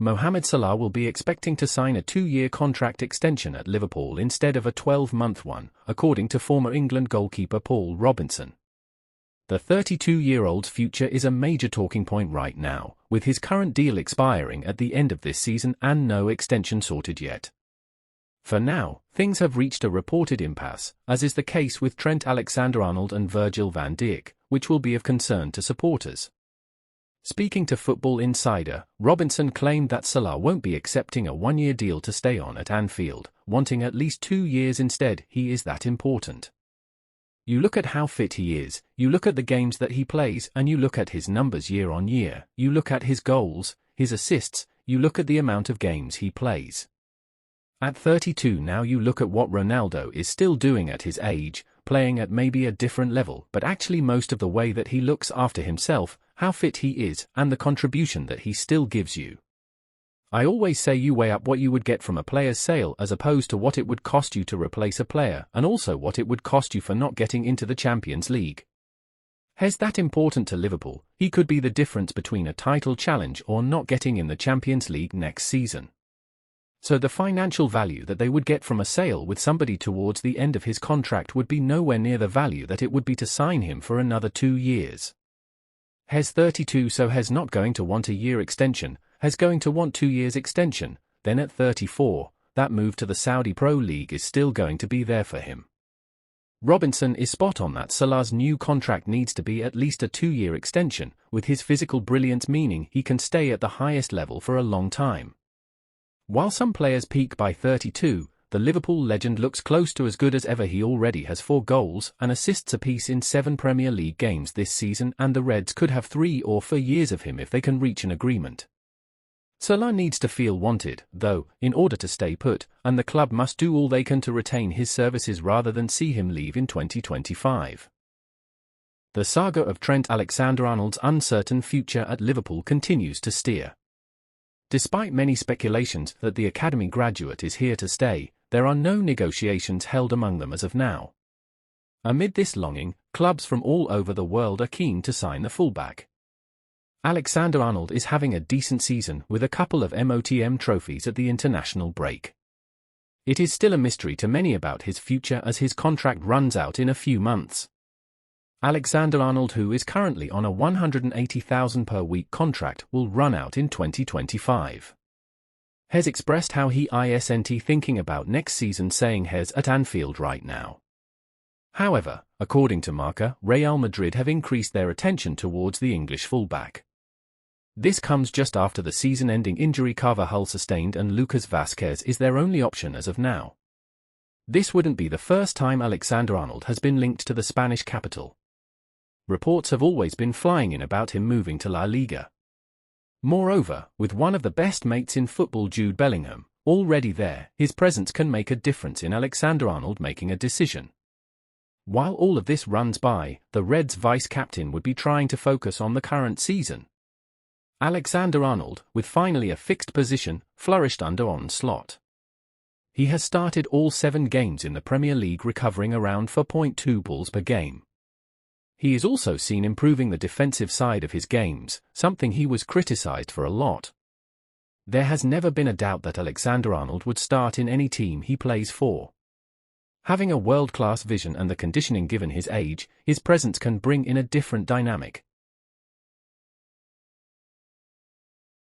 Mohamed Salah will be expecting to sign a 2-year contract extension at Liverpool instead of a 12-month one, according to former England goalkeeper Paul Robinson. The 32-year-old's future is a major talking point right now, with his current deal expiring at the end of this season and no extension sorted yet. For now, things have reached a reported impasse, as is the case with Trent Alexander-Arnold and Virgil van Dijk, which will be of concern to supporters. Speaking to Football Insider, Robinson claimed that Salah won't be accepting a 1-year deal to stay on at Anfield, wanting at least 2 years instead. He is that important. You look at how fit he is, you look at the games that he plays, and you look at his numbers year on year, you look at his goals, his assists, you look at the amount of games he plays. At 32 now, you look at what Ronaldo is still doing at his age, playing at maybe a different level, but actually most of the way that he looks after himself, how fit he is, and the contribution that he still gives you. I always say you weigh up what you would get from a player's sale as opposed to what it would cost you to replace a player, and also what it would cost you for not getting into the Champions League. Is that important to Liverpool? He could be the difference between a title challenge or not getting in the Champions League next season. So the financial value that they would get from a sale with somebody towards the end of his contract would be nowhere near the value that it would be to sign him for another 2 years. He's 32, so he's not going to want a year extension, he's going to want 2 years extension. Then at 34, that move to the Saudi Pro League is still going to be there for him. Robinson is spot on that Salah's new contract needs to be at least a 2-year extension, with his physical brilliance meaning he can stay at the highest level for a long time. While some players peak by 32, the Liverpool legend looks close to as good as ever. He already has 4 goals and assists apiece in 7 Premier League games this season, and the Reds could have 3 or 4 years of him if they can reach an agreement. Salah needs to feel wanted, though, in order to stay put, and the club must do all they can to retain his services rather than see him leave in 2025. The saga of Trent Alexander-Arnold's uncertain future at Liverpool continues to steer. Despite many speculations that the academy graduate is here to stay, there are no negotiations held among them as of now. Amid this longing, clubs from all over the world are keen to sign the fullback. Alexander-Arnold is having a decent season with a couple of MOTM trophies at the international break. It is still a mystery to many about his future as his contract runs out in a few months. Alexander-Arnold, who is currently on a £180,000 per week contract, will run out in 2025. Has expressed how he isn't thinking about next season, saying he's at Anfield right now. However, according to Marca, Real Madrid have increased their attention towards the English fullback. This comes just after the season-ending injury Carvajal sustained, and Lucas Vázquez is their only option as of now. This wouldn't be the first time Alexander-Arnold has been linked to the Spanish capital. Reports have always been flying in about him moving to La Liga. Moreover, with one of the best mates in football, Jude Bellingham, already there, his presence can make a difference in Alexander-Arnold making a decision. While all of this runs by, the Reds' vice-captain would be trying to focus on the current season. Alexander-Arnold, with finally a fixed position, flourished under onslaught. He has started all 7 games in the Premier League, recovering around 4.2 balls per game. He is also seen improving the defensive side of his games, something he was criticised for a lot. There has never been a doubt that Alexander-Arnold would start in any team he plays for. Having a world-class vision and the conditioning given his age, his presence can bring in a different dynamic.